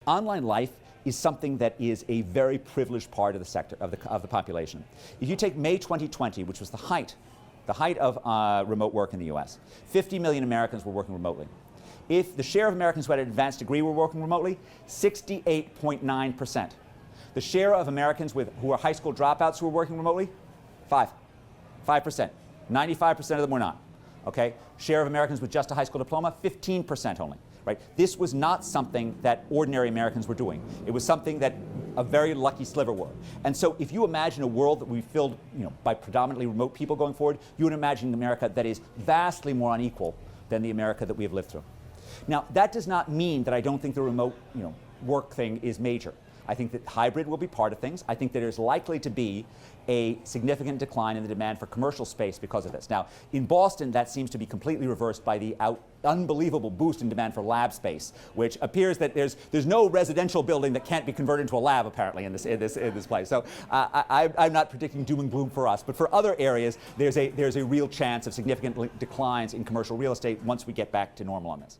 online life is something that is a very privileged part of the sector, of the population. If you take May 2020, which was the height of remote work in the US, 50 million Americans were working remotely. If the share of Americans who had an advanced degree were working remotely, 68.9%. The share of Americans who are high school dropouts who were working remotely, 5%. 95% of them were not. Okay? Share of Americans with just a high school diploma, 15% only. Right? This was not something that ordinary Americans were doing. It was something that a very lucky sliver were. And so if you imagine a world that we filled by predominantly remote people going forward, you would imagine an America that is vastly more unequal than the America that we have lived through. Now, that does not mean that I don't think the remote work thing is major. I think that hybrid will be part of things. I think that there's likely to be a significant decline in the demand for commercial space because of this. Now, in Boston, that seems to be completely reversed by the unbelievable boost in demand for lab space, which appears that there's no residential building that can't be converted into a lab, apparently, in this place. So I'm not predicting doom and gloom for us, but for other areas, there's a real chance of significant declines in commercial real estate once we get back to normal on this.